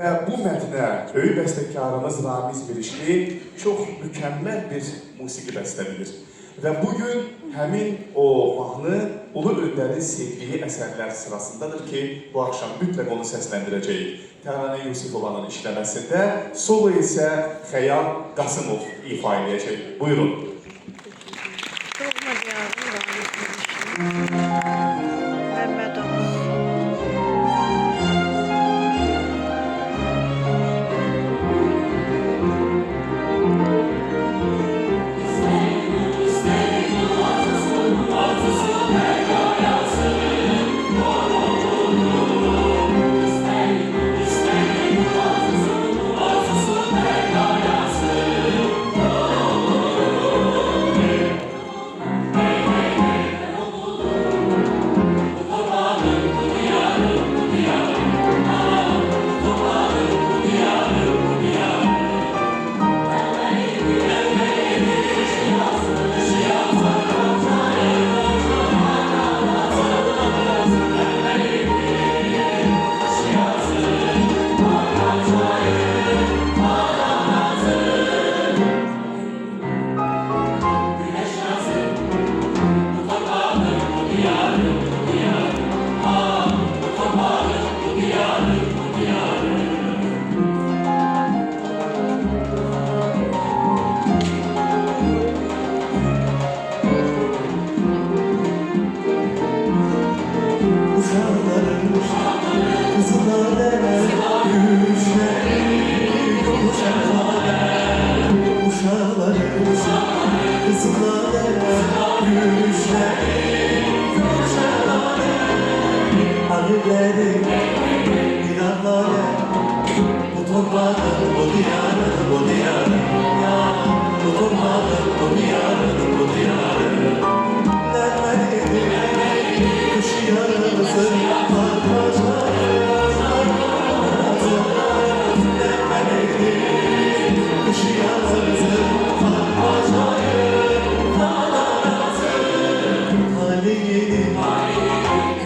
Bu mətnə öyü bəstəkarımız Ramiz Birişli çox mükəmməl bir musiqi bəstəlidir. Və bugün həmin o mahnı Ulu Öndərin sevdiyi əsərlər sırasındadır ki, bu axşam mütləq onu səsləndirəcəyik. Təranə Yusifovanın işləməsində, solo isə Xəyal Qasımov ifa edəcək. Buyurun.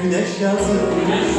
Güneş yazı